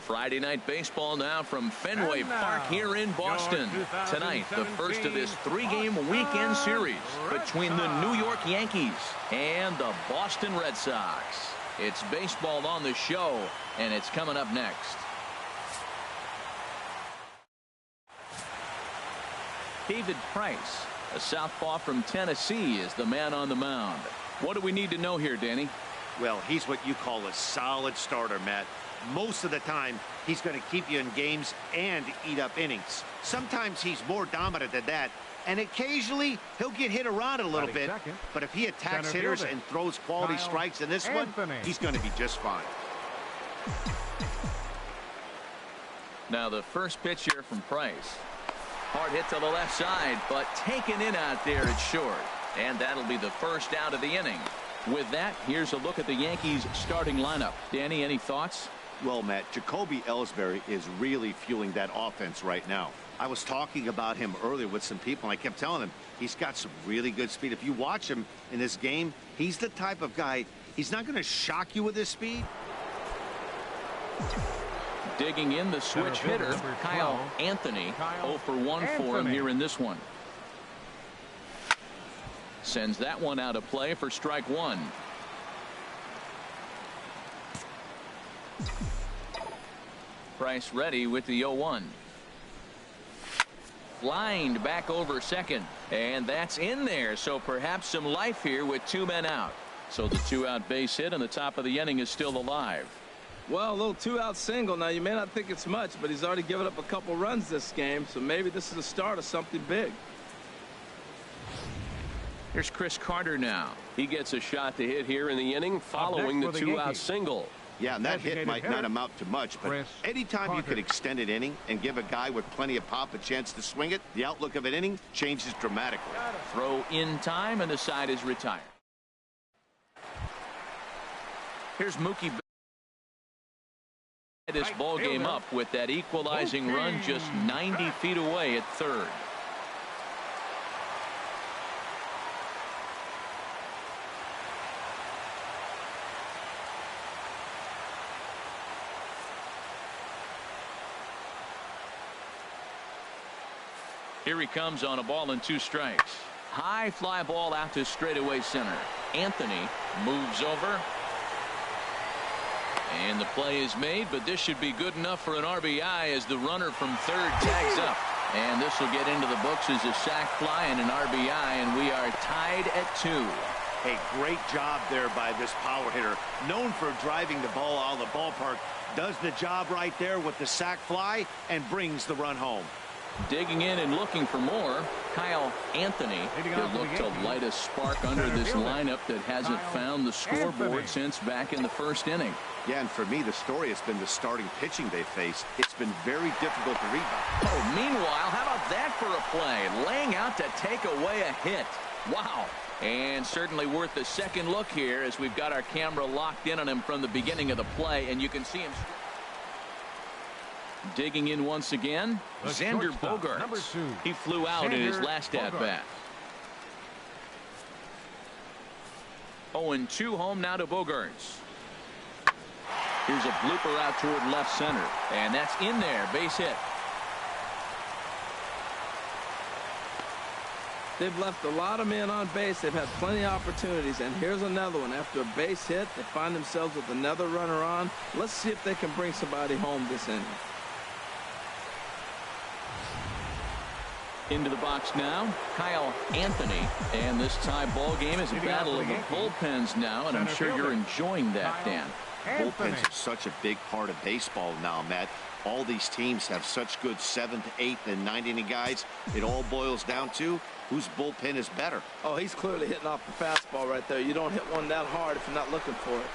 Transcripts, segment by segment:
Friday night baseball now from Fenway Park here in Boston. Tonight, the first of this three-game weekend series between the New York Yankees and the Boston Red Sox. It's baseball on the show, and it's coming up next. David Price, a southpaw from Tennessee, is the man on the mound. What do we need to know here, Danny? Well, he's what you call a solid starter, Matt. Most of the time, he's going to keep you in games and eat up innings. Sometimes he's more dominant than that, and occasionally he'll get hit around a little bit. But if he attacks hitters and throws quality strikes in this one, he's going to be just fine. Now the first pitch here from Price. Hard hit to the left side, but taken in out there at short. And that'll be the first out of the inning. With that, here's a look at the Yankees starting lineup. Danny, any thoughts? Well, Matt, Jacoby Ellsbury is really fueling that offense right now. I was talking about him earlier with some people, and I kept telling him he's got some really good speed. If you watch him in this game, he's the type of guy, he's not going to shock you with his speed. Digging in the switch hitter, Kyle Anthony. 0 for 1 for him here in this one. Sends that one out of play for strike one. Price ready with the 0-1. Lined back over second, and that's in there, so perhaps some life here with two men out. So the two-out base hit, and the top of the inning is still alive. Well, a little two-out single. Now, you may not think it's much, but he's already given up a couple runs this game, so maybe this is the start of something big. Here's Chris Carter now. He gets a shot to hit here in the inning following the two-out single. Yeah, and that hit might not amount to much, but anytime you could extend an inning and give a guy with plenty of pop a chance to swing it, the outlook of an inning changes dramatically. Throw in time, and the side is retired. Here's Mookie. This ball game up with that equalizing run just 90 feet away at third. Here he comes on a ball and 2 strikes. High fly ball out to straightaway center. Anthony moves over. And the play is made, but this should be good enough for an RBI as the runner from third tags up. And this will get into the books as a sac fly and an RBI, and we are tied at 2. A great job there by this power hitter. Known for driving the ball out of the ballpark. Does the job right there with the sac fly and brings the run home. Digging in and looking for more, Kyle Anthony. He'll look to light a spark under this lineup that hasn't found the scoreboard since back in the first inning. Yeah, and for me, the story has been the starting pitching they face. It's been very difficult to rebound. Oh, meanwhile, how about that for a play? Laying out to take away a hit. Wow. And certainly worth a second look here as we've got our camera locked in on him from the beginning of the play, and you can see him. Digging in once again, Xander Bogaerts. He flew out in his last at-bat. 0-2 home now to Bogaerts. Here's a blooper out toward left center, and that's in there, base hit. They've left a lot of men on base. They've had plenty of opportunities, and here's another one. After a base hit, they find themselves with another runner on. Let's see if they can bring somebody home this inning. Into the box now, Kyle Anthony. And this tie ball game is a battle of the bullpens now, and I'm sure you're enjoying that, Dan. Bullpens are such a big part of baseball now, Matt. All these teams have such good 7th, 8th, and 9th inning guys. It all boils down to whose bullpen is better. Oh, he's clearly hitting off the fastball right there. You don't hit one that hard if you're not looking for it.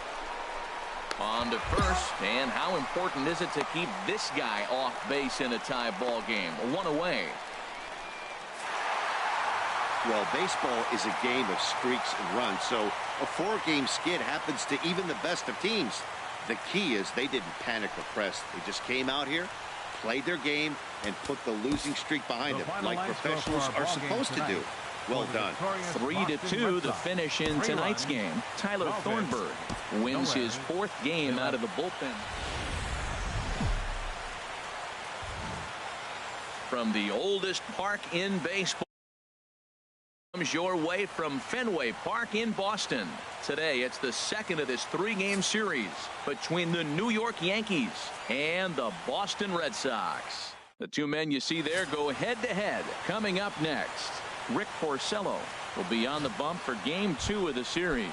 On to first, and how important is it to keep this guy off base in a tie ball game? 1 away. Well, baseball is a game of streaks and runs, so a 4-game skid happens to even the best of teams. The key is they didn't panic or press. They just came out here, played their game, and put the losing streak behind them, like professionals are supposed to do. Well done. 3-2 the finish in tonight's game. Tyler Thornburg wins his 4th game out of the bullpen. from the oldest park in baseball comes your way from Fenway Park in Boston. Today, it's the second of this three-game series between the New York Yankees and the Boston Red Sox. The two men you see there go head-to-head. Coming up next, Rick Porcello will be on the bump for Game 2 of the series.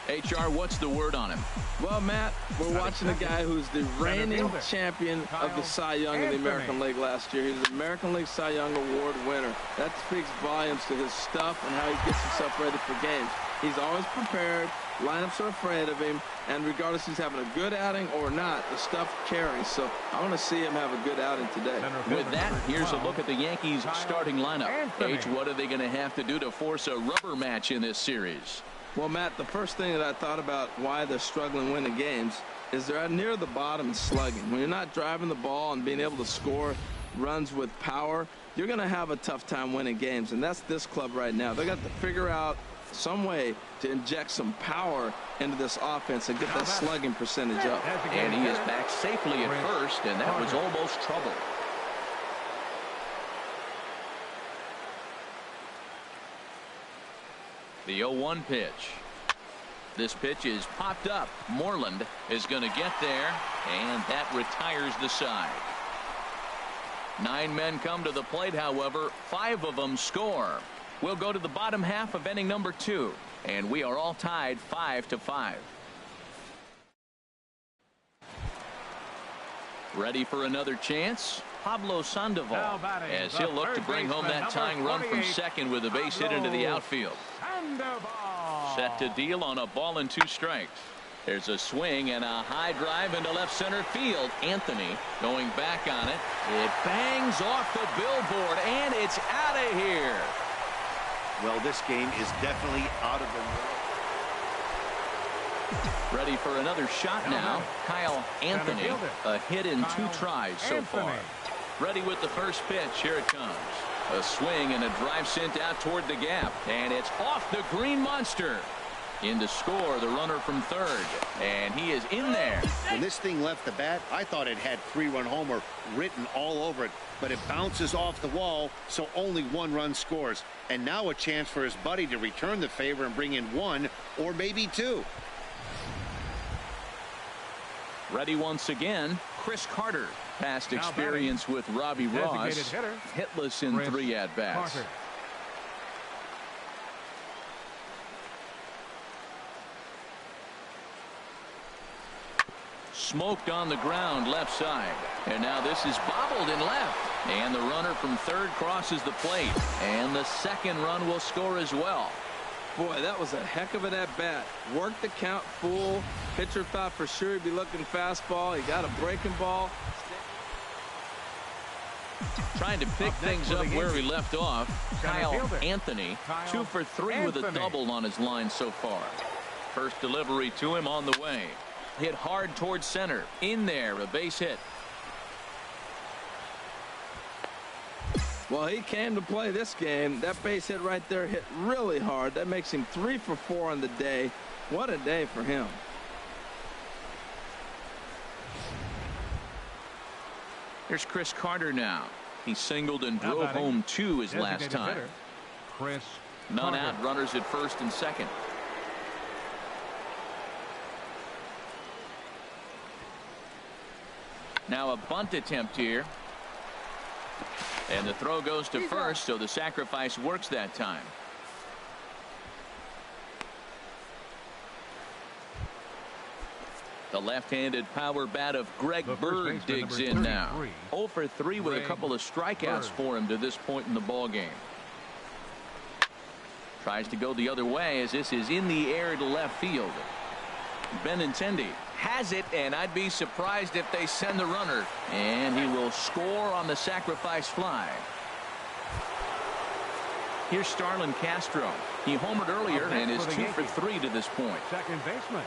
HR, what's the word on him? Well, Matt, we're watching a guy who's the reigning champion of the Cy Young in the American League last year. He's the American League Cy Young Award winner. That speaks volumes to his stuff and how he gets himself ready for games. He's always prepared. Lineups are afraid of him. And regardless if he's having a good outing or not, the stuff carries. So I want to see him have a good outing today. With that, here's a look at the Yankees starting lineup. H, what are they going to have to do to force a rubber match in this series? Well, Matt, the first thing that I thought about why they're struggling winning games is they're near the bottom and slugging. When you're not driving the ball and being able to score runs with power, you're going to have a tough time winning games. And that's this club right now. They got to figure out some way to inject some power into this offense and get that slugging percentage up. And he is back safely at first, and that was almost trouble. The 0-1 pitch. This pitch is popped up. Moreland is going to get there, and that retires the side. 9 men come to the plate, however. 5 of them score. We'll go to the bottom half of inning number 2, and we are all tied 5-5. Ready for another chance? Pablo Sandoval, as he'll look to bring home that tying run from second with a base hit into the outfield. Set to deal on a ball and 2 strikes. There's a swing and a high drive into left center field. Anthony going back on it. It bangs off the billboard, and it's out of here. Well, this game is definitely out of the way. Ready for another shot now. Kyle Anthony, a hit in 2 tries so far. Ready with the first pitch. Here it comes. A swing and a drive sent out toward the gap. And it's off the green monster. In to score, the runner from third. And he is in there. When this thing left the bat, I thought it had 3-run homer written all over it. But it bounces off the wall, so only 1 run scores. And now a chance for his buddy to return the favor and bring in 1 or maybe 2. Ready once again, Chris Carter. Past experience with Robbie Ross. Hitless in 3 at-bats. Smoked on the ground left side. And now this is bobbled in left. And the runner from third crosses the plate. And the second run will score as well. Boy, that was a heck of an at-bat. Worked the count full. Pitcher thought for sure he'd be looking fastball. He got a breaking ball. Trying to pick things up where we left off. Kyle Anthony, 2 for 3 with a double on his line so far. First delivery to him on the way. Hit hard towards center. In there, a base hit. Well, he came to play this game. That base hit right there hit really hard. That makes him 3 for 4 on the day. What a day for him. Here's Chris Carter now. He singled and drove home 2 his last time. None out, runners at first and second. Now a bunt attempt here. And the throw goes to first, so the sacrifice works that time. The left-handed power bat of Greg Bird digs in now. 0 for 3 with a couple of strikeouts for him to this point in the ball game. Tries to go the other way as this is in the air to left field. Benintendi has it, and I'd be surprised if they send the runner. And he will score on the sacrifice fly. Here's Starlin Castro. He homered earlier and is 2 for 3 to this point. Second baseman.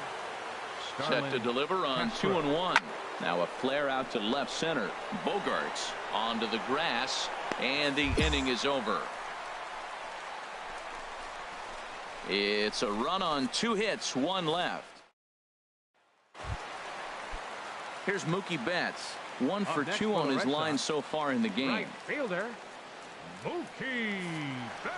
Set to deliver on 2-1. Now a flare out to left center. Bogarts onto the grass, and the inning is over. It's a run on 2 hits, 1 left. Here's Mookie Betts. 1 for 2 on his line so far in the game. Right fielder, Mookie Betts.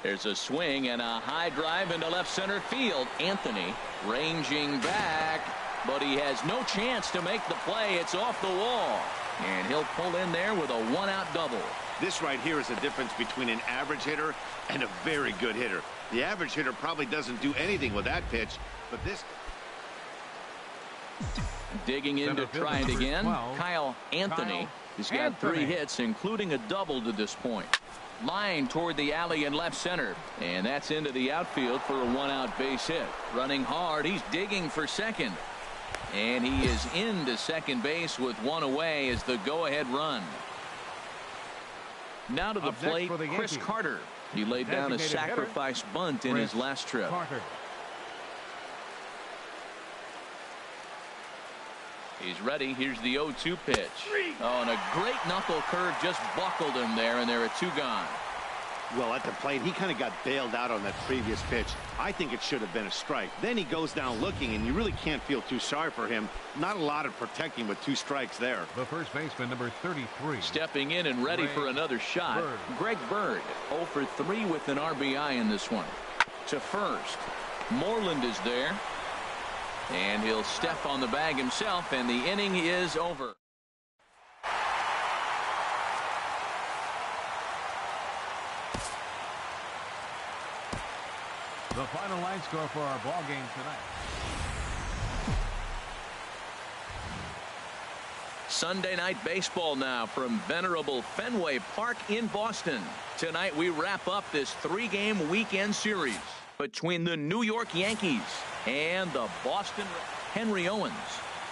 There's a swing and a high drive into left center field. Anthony ranging back, but he has no chance to make the play. It's off the wall, and he'll pull in there with a one-out double. This right here is the difference between an average hitter and a very good hitter. The average hitter probably doesn't do anything with that pitch, but this... Digging in to try it again, Kyle Anthony. He's got 3 hits, including a double to this point. Line toward the alley in left center, and that's into the outfield for a one-out base hit. Running hard, he's digging for second, and he is into second base with 1 away as the go-ahead run. Now to the plate, Chris Carter. He laid down a sacrifice bunt in his last trip. He's ready. Here's the 0-2 pitch. Oh, and a great knuckle curve just buckled him there, and there are 2 gone. Well, at the plate, he kind of got bailed out on that previous pitch. I think it should have been a strike. Then he goes down looking, and you really can't feel too sorry for him. Not a lot of protecting with 2 strikes there. The first baseman, number 33. Stepping in and ready for another shot. Greg Bird, 0 for 3 with an RBI in this one. To first. Moreland is there. And he'll step on the bag himself, and the inning is over. The final line score for our ball game tonight. Sunday night baseball now from venerable Fenway Park in Boston. Tonight we wrap up this 3-game weekend series between the New York Yankees and the Boston. Henry Owens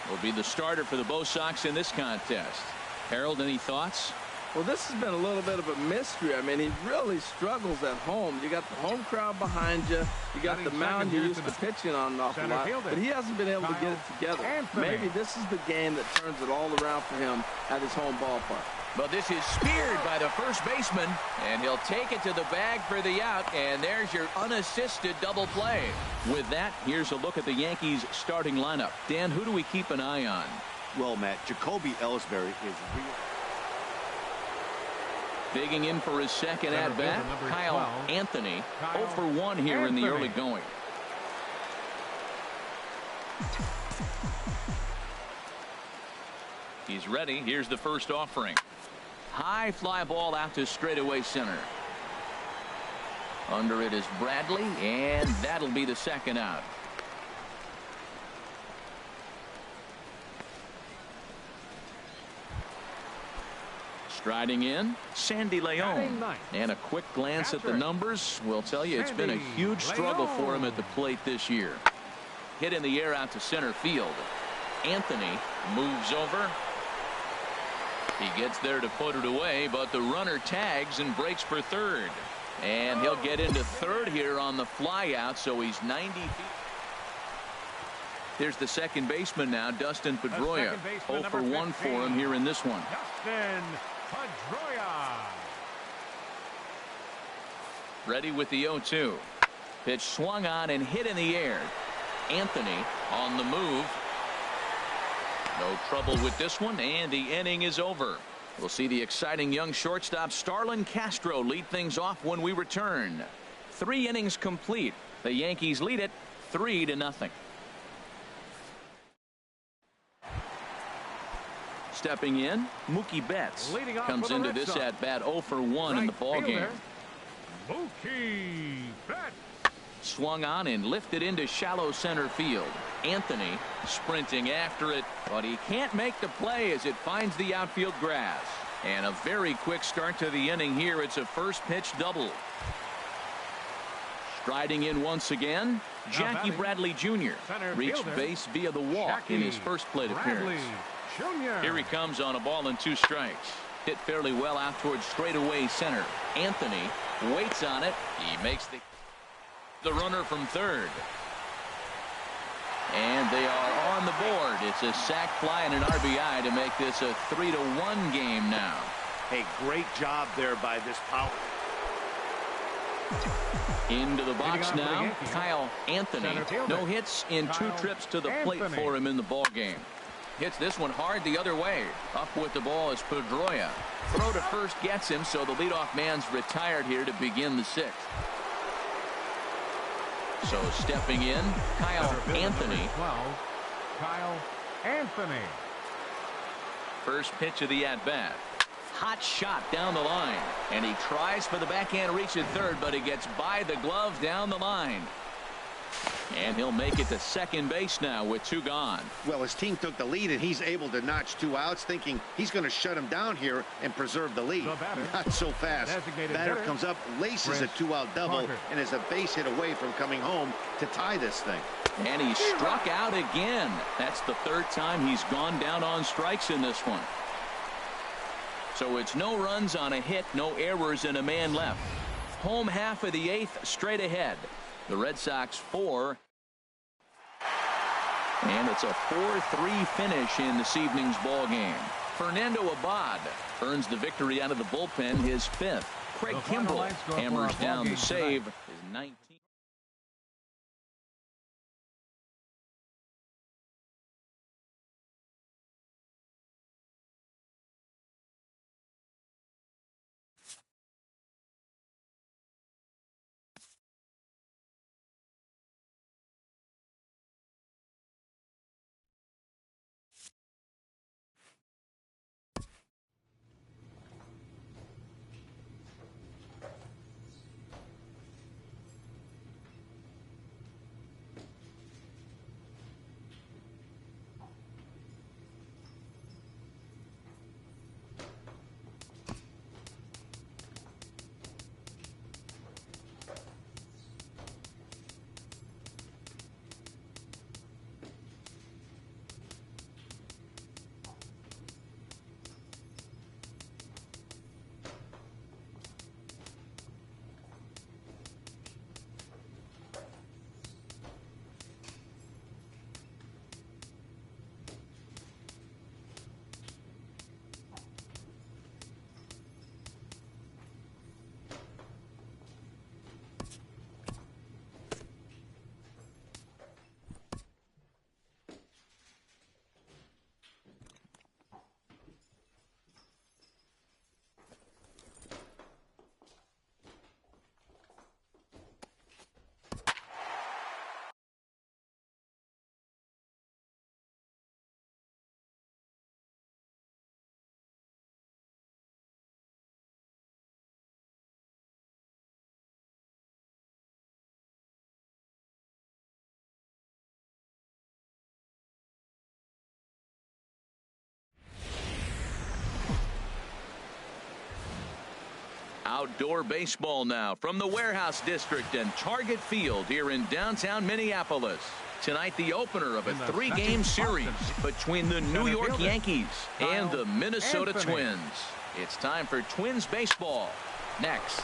will be the starter for the Bo Sox in this contest. Harold, any thoughts? Well, this has been a little bit of a mystery. I mean, he really struggles at home. You got the home crowd behind you. You got the mound you're used to pitching on an awful lot. But he hasn't been able to get it together. Maybe this is the game that turns it all around for him at his home ballpark. But this is speared by the first baseman, and he'll take it to the bag for the out, and there's your unassisted double play. With that, here's a look at the Yankees' starting lineup. Dan, who do we keep an eye on? Well, Matt, Jacoby Ellsbury is real. Digging in for his second at-bat, Kyle Anthony, 0 for 1 here in the early going. He's ready. Here's the first offering. High fly ball out to straightaway center. Under it is Bradley, and that'll be the second out. Striding in, Sandy Leon. And a quick glance at the numbers will tell you it's been a huge struggle for him at the plate this year. Hit in the air out to center field. Anthony moves over. He gets there to put it away, but the runner tags and breaks for third. And he'll get into third here on the fly out, so he's 90 feet. There's the second baseman now, Dustin Pedroia. 0 for 1 for him here in this one. Dustin Pedroia. Ready with the 0-2. Pitch swung on and hit in the air. Anthony on the move. No trouble with this one, and the inning is over. We'll see the exciting young shortstop Starlin Castro lead things off when we return. 3 innings complete. The Yankees lead it 3-0. Stepping in, Mookie Betts comes into this at-bat 0 for 1 in the ballgame. Mookie Betts. Swung on and lifted into shallow center field. Anthony sprinting after it, but he can't make the play as it finds the outfield grass. And a very quick start to the inning here. It's a first pitch double. Striding in once again, Jackie Bradley Jr. reached base via the walk in his first plate appearance. Here he comes on a ball and 2 strikes. Hit fairly well out towards straightaway center. Anthony waits on it. He makes the runner from third. And they are on the board. It's a sac fly and an RBI to make this a 3-1 game now. Hey, great job there by this power. Into the box now, Kyle Anthony. No hits in 2 trips to the plate for him in the ball game. hits this one hard the other way. Up with the ball is Pedroia. Throw to first gets him, so the leadoff man's retired here to begin the sixth. So stepping in, Kyle Anthony. 12, Kyle Anthony. First pitch of the at-bat. Hot shot down the line. And he tries for the backhand reach at third, but he gets by the glove down the line. And he'll make it to second base now with 2 gone. Well, his team took the lead, and he's able to notch 2 outs, thinking he's going to shut him down here and preserve the lead. Not so fast. Batter comes up, laces a 2-out double, and is a base hit away from coming home to tie this thing. And he struck out again. That's the 3rd time he's gone down on strikes in this one. So it's no runs on a hit, no errors, and a man left. Home half of the 8th, straight ahead. The Red Sox 4. And it's a 4-3 finish in this evening's ball game. Fernando Abad earns the victory out of the bullpen, his 5th. Craig Kimbrell hammers down the save, his 19th. Outdoor baseball now from the Warehouse District and Target Field here in downtown Minneapolis. Tonight, the opener of a 3-game series between the New York Yankees and the Minnesota Twins. It's time for Twins baseball. Next,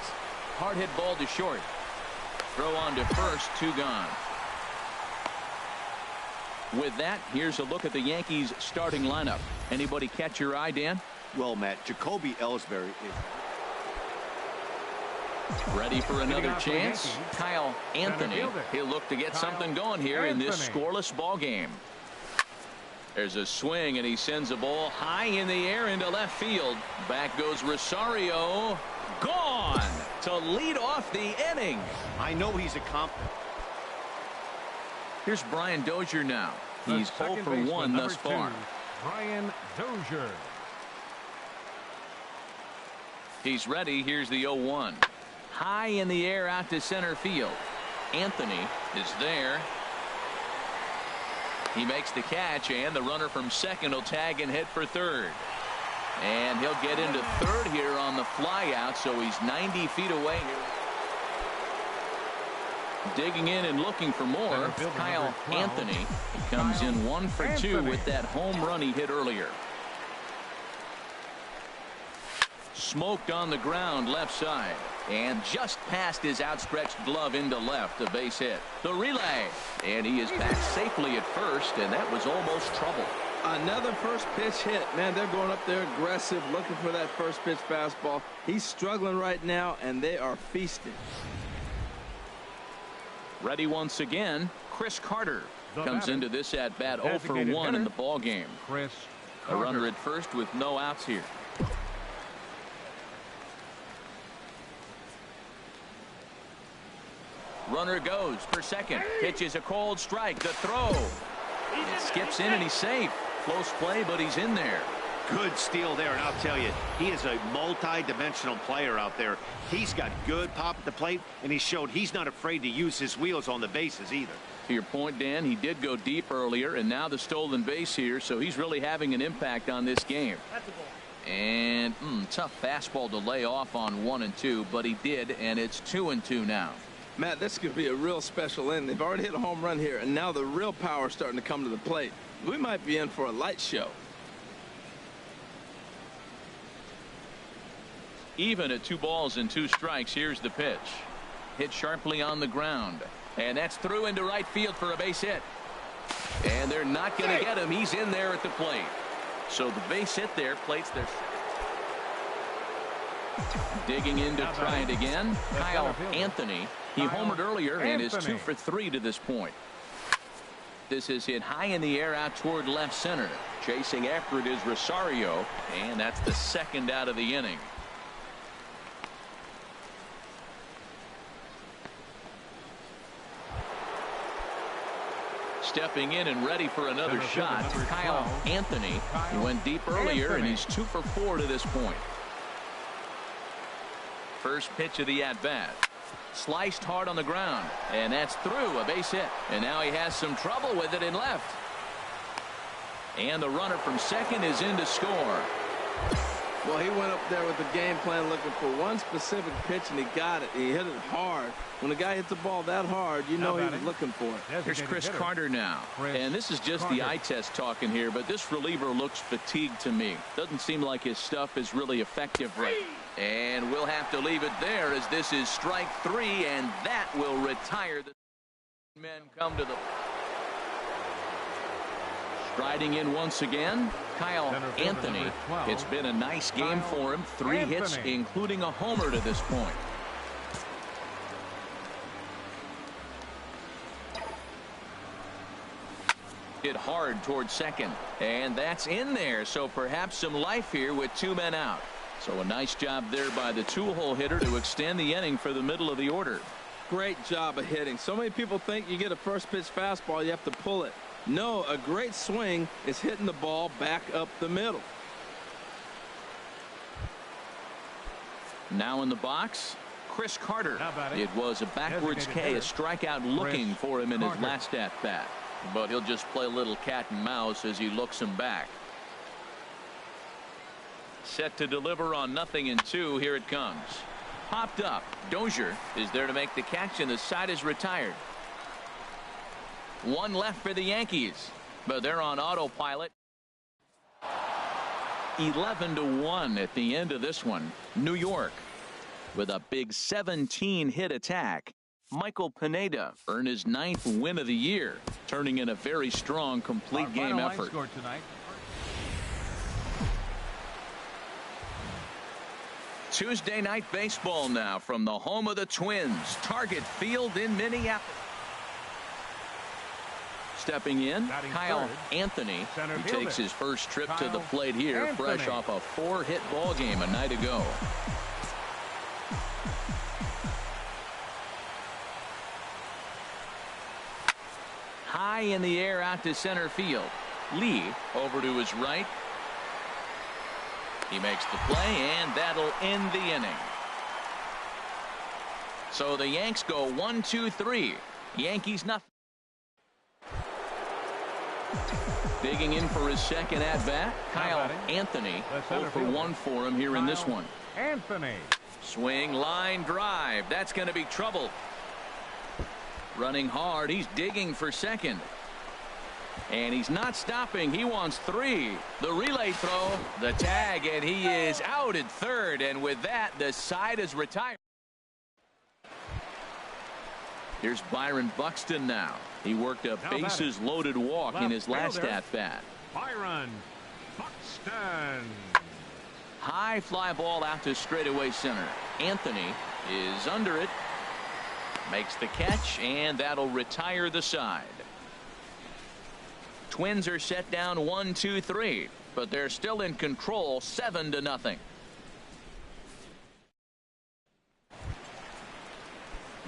hard hit ball to short. Throw on to first, 2 gone. With that, here's a look at the Yankees starting lineup. Anybody catch your eye, Dan? Well, Matt, Jacoby Ellsbury is ready for another chance. Kyle Anthony. He'll look to get something going here in this scoreless ball game. There's a swing, and he sends a ball high in the air into left field. Back goes Rosario. Gone to lead off the inning. I know he's a comp. Here's Brian Dozier now. He's 0 for 1 thus far. Brian Dozier. He's ready. Here's the 0-1. High in the air out to center field. Anthony is there. He makes the catch, and the runner from second will tag and hit for third. And he'll get into third here on the fly out, so he's 90 feet away here. Digging in and looking for more, Kyle Anthony. He comes in 1 for 2 with that home run he hit earlier. Smoked on the ground left side, and just past his outstretched glove into left, a base hit. The relay, and he is back safely at first, and that was almost trouble. Another first pitch hit. Man, they're going up there aggressive, looking for that first pitch fastball. He's struggling right now, and they are feasting. Ready once again, Chris Carter. Comes into this at bat 0 for 1 in the ball game. Chris A runner at first with no outs here. Runner goes for second. Pitches a cold strike. The throw. It skips in and he's safe. Close play, but he's in there. Good steal there, and I'll tell you, he is a multi-dimensional player out there. He's got good pop at the plate, and he showed he's not afraid to use his wheels on the bases either. To your point, Dan, he did go deep earlier, and now the stolen base here, so he's really having an impact on this game. And tough fastball to lay off on 1 and 2, but he did, and it's 2 and 2 now. Matt, this could be a real special inning. They've already hit a home run here, and now the real power is starting to come to the plate. We might be in for a light show. Even at 2 balls and 2 strikes, here's the pitch. Hit sharply on the ground. And that's through into right field for a base hit. And they're not going to get him. He's in there at the plate. So the base hit there plates their. Digging in to try it again. Kyle Anthony. He homered earlier and is 2 for 3 to this point. This is hit high in the air out toward left center. Chasing after it is Rosario. And that's the second out of the inning. Stepping in and ready for another shot, Kyle Anthony. He went deep earlier, and he's 2 for 4 to this point. First pitch of the at-bat. Sliced hard on the ground, and that's through, a base hit. And now he has some trouble with it in left. And the runner from second is in to score. Well, he went up there with the game plan looking for one specific pitch, and he got it. He hit it hard. When a guy hits the ball that hard, you know he was looking for it. Here's Chris Carter now. And this is just the eye test talking here, but this reliever looks fatigued to me. Doesn't seem like his stuff is really effective right. And we'll have to leave it there as this is strike 3, and that will retire the men come to the. Striding in once again, Kyle Anthony. It's been a nice game for him. 3 hits, including a homer to this point. Hit hard towards second, and that's in there. So perhaps some life here with 2 men out. So a nice job there by the 2-hole hitter to extend the inning for the middle of the order. Great job of hitting. So many people think you get a first pitch fastball, you have to pull it. No, a great swing is hitting the ball back up the middle. Now in the box, Chris Carter. It was a backwards K, a strikeout looking for him in his last at bat. But he'll just play a little cat and mouse as he looks him back. Set to deliver on 0-2. Here it comes. Popped up. Dozier is there to make the catch, and the side is retired. 1 left for the Yankees, but they're on autopilot. 11-1 at the end of this one. New York with a big 17-hit attack. Michael Pineda earned his 9th win of the year, turning in a very strong complete game effort. Tuesday night baseball now from the home of the Twins, Target Field in Minneapolis. Stepping in, Kyle Anthony. He takes his first trip to the plate here, fresh off a 4-hit ball game a night ago. High in the air out to center field. Lee over to his right. He makes the play, and that'll end the inning. So the Yanks go 1-2-3. Yankees nothing. Digging in for his second at bat, Kyle Anthony. 0 for 1 for him here in this one. Anthony. Swing, line drive. That's going to be trouble. Running hard. He's digging for second. And he's not stopping. He wants 3. The relay throw, the tag, and he is out at third. And with that, the side is retired. Here's Byron Buxton now. He worked a bases loaded walk in his last at bat. Byron Buxton. High fly ball out to straightaway center. Anthony is under it. Makes the catch, and that'll retire the side. Twins are set down 1-2-3, but they're still in control 7-0.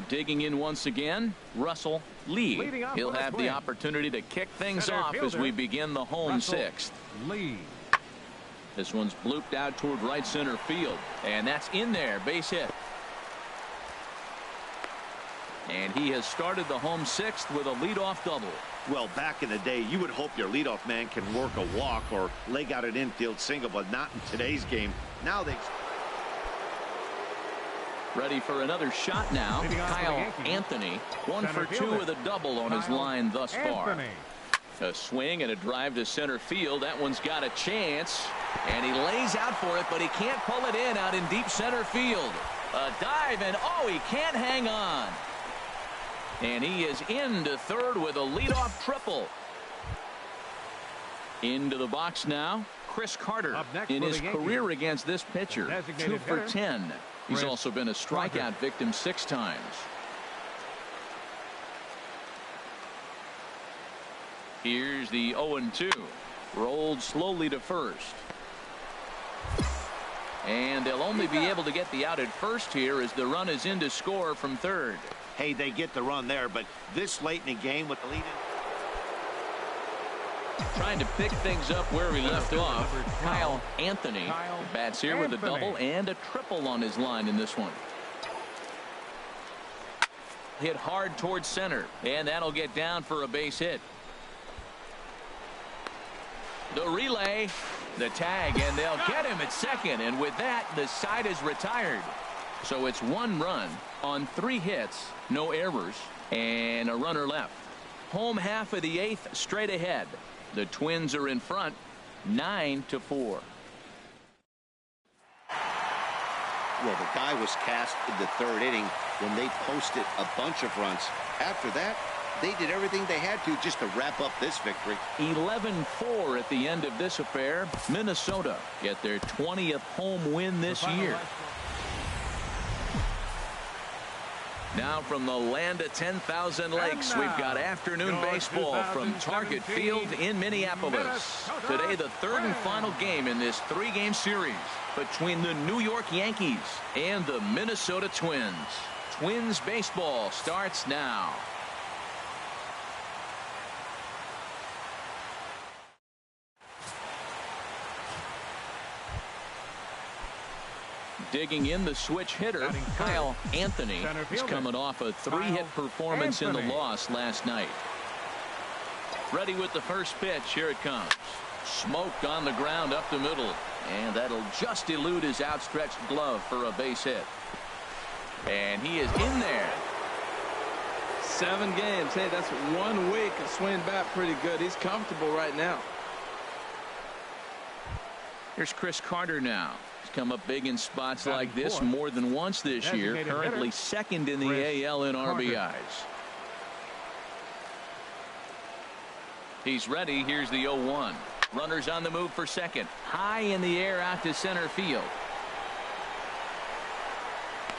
Digging in once again, Russell Lee. He'll have the opportunity to kick things off as we begin the home sixth. This one's blooped out toward right center field, and that's in there, base hit. And he has started the home sixth with a leadoff double. Well, back in the day, you would hope your leadoff man can work a walk or leg out an infield single, but not in today's game. Now they... Ready for another shot now. Kyle Anthony, 1 for 2 with a double on his line thus far. A swing and a drive to center field. That one's got a chance, and he lays out for it, but he can't pull it in out in deep center field. A dive, and oh, he can't hang on. And he is into third with a leadoff triple. Into the box now, Chris Carter. In his career against this pitcher, 2 for 10. He's also been a strikeout victim 6 times. Here's the 0-2. Rolled slowly to first. And they'll only be able to get the out at first here as the run is in to score from third. Hey, they get the run there, but this late in the game with the lead trying to pick things up where he left off. Kyle Anthony bats here with a double and a triple on his line in this one. Hit hard towards center, and that'll get down for a base hit. The relay, the tag, and they'll get him at second, and with that the side is retired. So it's 1 run on 3 hits, no errors, and a runner left. Home half of the 8th straight ahead. The Twins are in front 9-4. Well, the die was cast in the 3rd inning when they posted a bunch of runs. After that, they did everything they had to just to wrap up this victory. 11-4 at the end of this affair. Minnesota get their 20th home win this year. Now from the land of 10,000 lakes, we've got afternoon baseball from Target Field in Minneapolis. Today, the 3rd and final game in this 3-game series between the New York Yankees and the Minnesota Twins. Twins baseball starts now. Digging in the switch hitter, Kyle Anthony. He's coming off a 3-hit performance in the loss last night. Ready with the first pitch. Here it comes. Smoked on the ground up the middle. And that'll just elude his outstretched glove for a base hit. And he is in there. 7 games. Hey, that's 1 week of swinging bat pretty good. He's comfortable right now. Here's Chris Carter now. He's come up big in spots like this more than once this year. Currently 2nd in the AL in RBIs. He's ready. Here's the 0-1. Runners on the move for second. High in the air out to center field.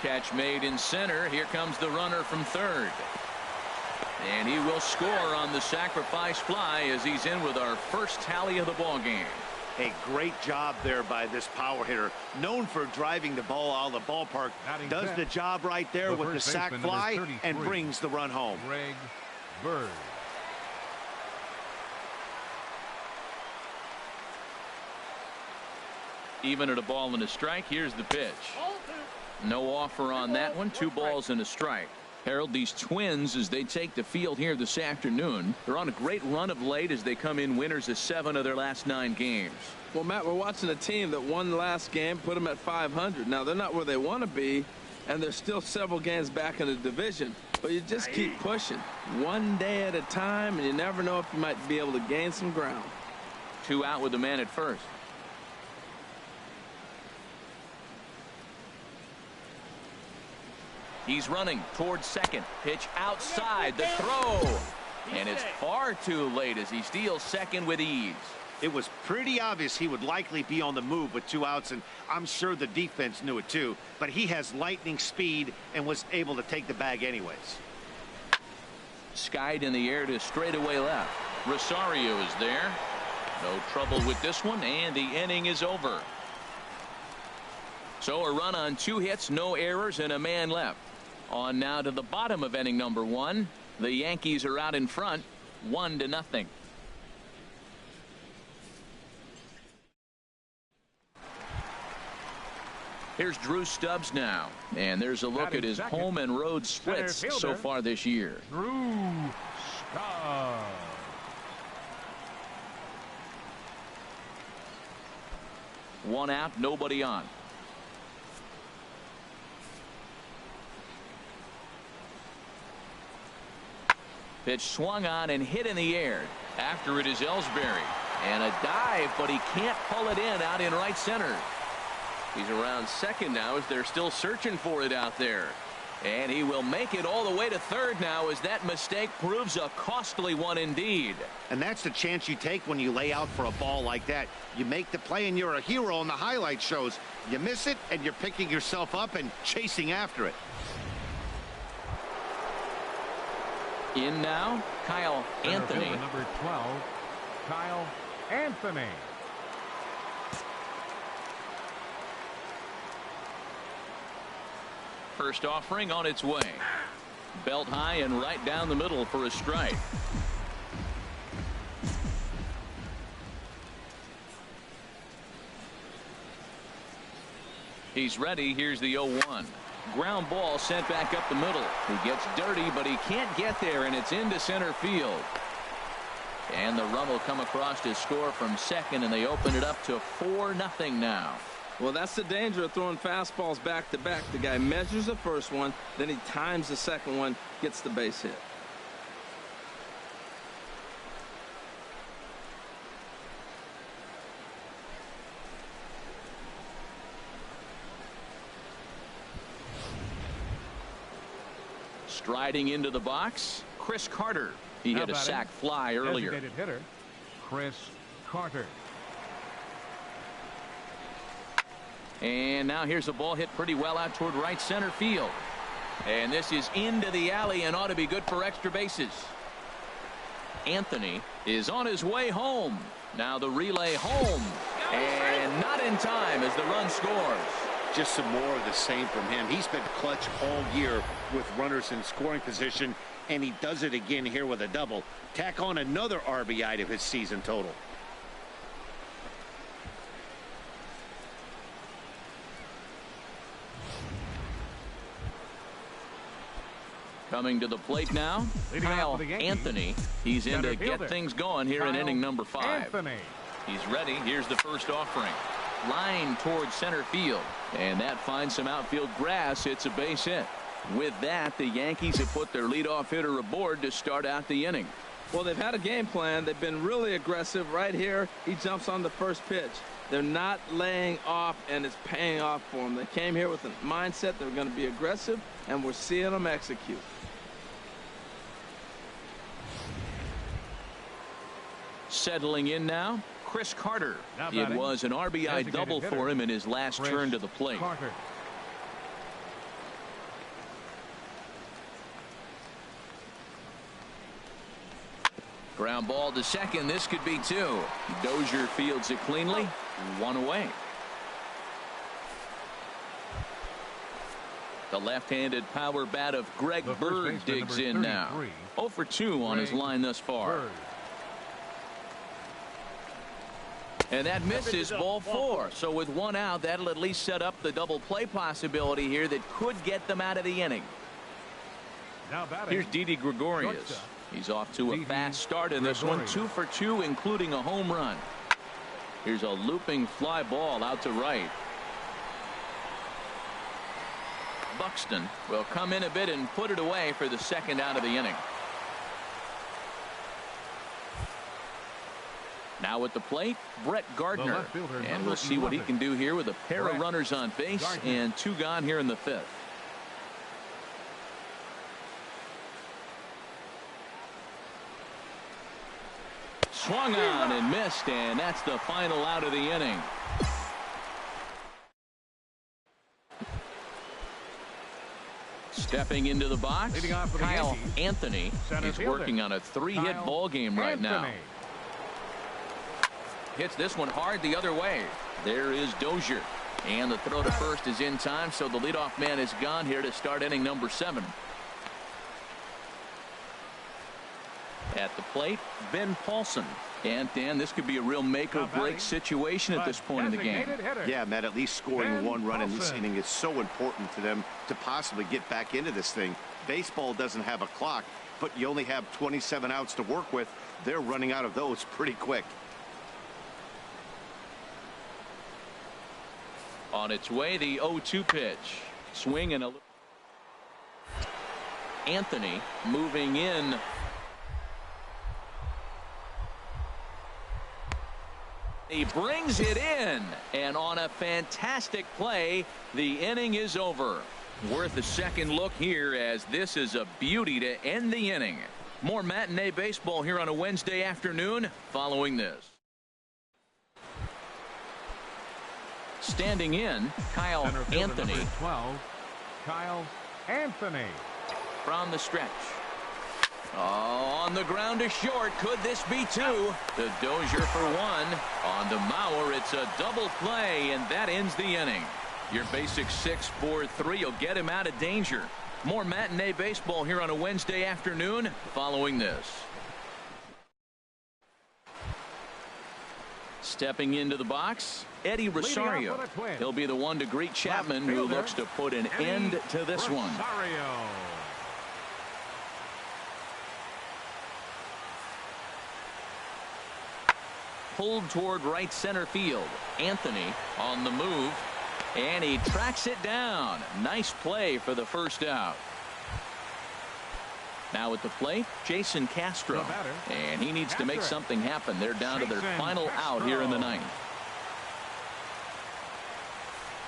Catch made in center. Here comes the runner from third. And he will score on the sacrifice fly as he's in with our first tally of the ball game. A great job there by this power hitter, known for driving the ball out of the ballpark. Does the job right there with the sac fly and brings the run home. Greg Bird. Even at a ball and a strike. Here's the pitch. No offer on that one. 2 balls and a strike. Harold, these Twins, as they take the field here this afternoon, they're on a great run of late as they come in winners of 7 of their last 9 games. Well, Matt, we're watching a team that won the last game, put them at 500. Now, they're not where they want to be, and they're still several games back in the division. But you just keep pushing 1 day at a time, and you never know if you might be able to gain some ground. 2 out with the man at first. He's running towards second. Pitch outside. The throw. And it's far too late as he steals second with ease. It was pretty obvious he would likely be on the move with 2 outs, and I'm sure the defense knew it too. But he has lightning speed and was able to take the bag anyways. Skied in the air to straightaway left. Rosario is there. No trouble with this one, and the inning is over. So a run on 2 hits, no errors, and a man left. On now to the bottom of inning number 1. The Yankees are out in front, 1-0. Here's Drew Stubbs now, and there's a look at his home and road splits so far this year. Drew Stubbs. One out, nobody on. Pitch swung on and hit in the air. After it is Ellsbury. And a dive, but he can't pull it in out in right center. He's around second now as they're still searching for it out there. And he will make it all the way to third now as that mistake proves a costly one indeed. And that's the chance you take when you lay out for a ball like that. You make the play and you're a hero on the highlight shows. You miss it and you're picking yourself up and chasing after it. In now, Kyle Anthony. Number 12, Kyle Anthony. First offering on its way. Belt high and right down the middle for a strike. He's ready. Here's the 0-1. Ground ball sent back up the middle. He gets dirty, but he can't get there, and it's into center field. And the run will come across to score from second, and they open it up to 4-0 now. Well, that's the danger of throwing fastballs back to back. The guy measures the first one, then he times the second one, gets the base hit. Striding into the box, Chris Carter. He hit a sac fly earlier. Designated hitter, Chris Carter. And now here's a ball hit pretty well out toward right center field. And this is into the alley and ought to be good for extra bases. Anthony is on his way home. Now the relay home. And not in time as the run scores. Just some more of the same from him. He's been clutch all year with runners in scoring position, and he does it again here with a double. Tack on another RBI to his season total. Coming to the plate now, Kyle Anthony. He's in to get things going here in inning number 5. Anthony. He's ready. Here's the first offering. Line towards center field. And that finds some outfield grass. It's a base hit. With that, the Yankees have put their leadoff hitter aboard to start out the inning. Well, they've had a game plan. They've been really aggressive. Right here, he jumps on the first pitch. They're not laying off, and it's paying off for them. They came here with a mindset they're going to be aggressive, and we're seeing them execute. Settling in now, Chris Carter. It was an RBI double for him in his last turn to the plate. Carter. Ground ball to second. This could be 2. Dozier fields it cleanly. 1 away. The left-handed power bat of Greg Bird digs in now. 0 for 2 on his line thus far. Bird. And that misses, ball 4. So with 1 out, that'll at least set up the double play possibility here that could get them out of the inning. Now batting. Here's Didi Gregorius. He's off to a fast start in this one. 2 for 2, including a home run. Here's a looping fly ball out to right. Buxton will come in a bit and put it away for the second out of the inning. Now at the plate, Brett Gardner. And we'll see what he can do here with a pair of runners on base and 2 gone here in the 5th. Swung on and missed, and that's the final out of the inning. Stepping into the box, Leading off for the Kyle Yankees, Anthony. center He's fielder, working on a 3-hit Kyle ball game right now. Anthony. Hits this one hard the other way. There is Dozier. And the throw to first is in time, so the leadoff man is gone here to start inning number 7. At the plate, Ben Paulson. And Dan, this could be a real make or break situation at this point in the game. Yeah, Matt, at least scoring one run in this inning is so important to them to possibly get back into this thing. Baseball doesn't have a clock, but you only have 27 outs to work with. They're running out of those pretty quick. On its way, the 0-2 pitch. Swing and a Anthony moving in. He brings it in, and on a fantastic play, the inning is over. Worth a second look here, as this is a beauty to end the inning. More matinee baseball here on a Wednesday afternoon following this. Standing in, Kyle Anthony. 12, Kyle Anthony. From the stretch. Oh, on the ground to short. Could this be 2? The Dozier for 1. On to Mauer, it's a double play, and that ends the inning. Your basic 6-4-3 will get him out of danger. More matinee baseball here on a Wednesday afternoon following this. Stepping into the box, Eddie Rosario. He'll be the one to greet Chapman, who looks to put an end to this one. Pulled toward right center field. Anthony on the move, and he tracks it down. Nice play for the first out. Now at the plate, Jason Castro, and he needs to make something happen. They're down to their final out here in the 9th.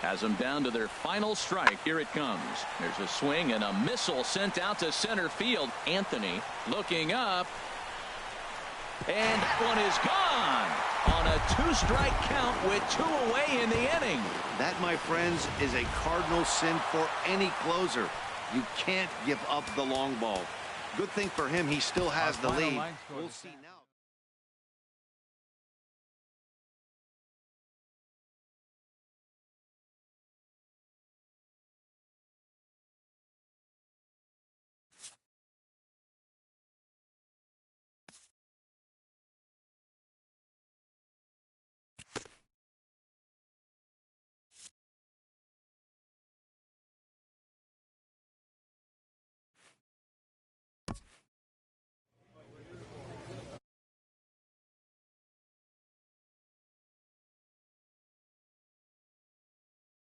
Has them down to their final strike. Here it comes. There's a swing and a missile sent out to center field. Anthony looking up, and that one is gone on a 2-strike count with 2 away in the inning. That, my friends, is a cardinal sin for any closer. You can't give up the long ball. Good thing for him, he still has the lead. We'll see now.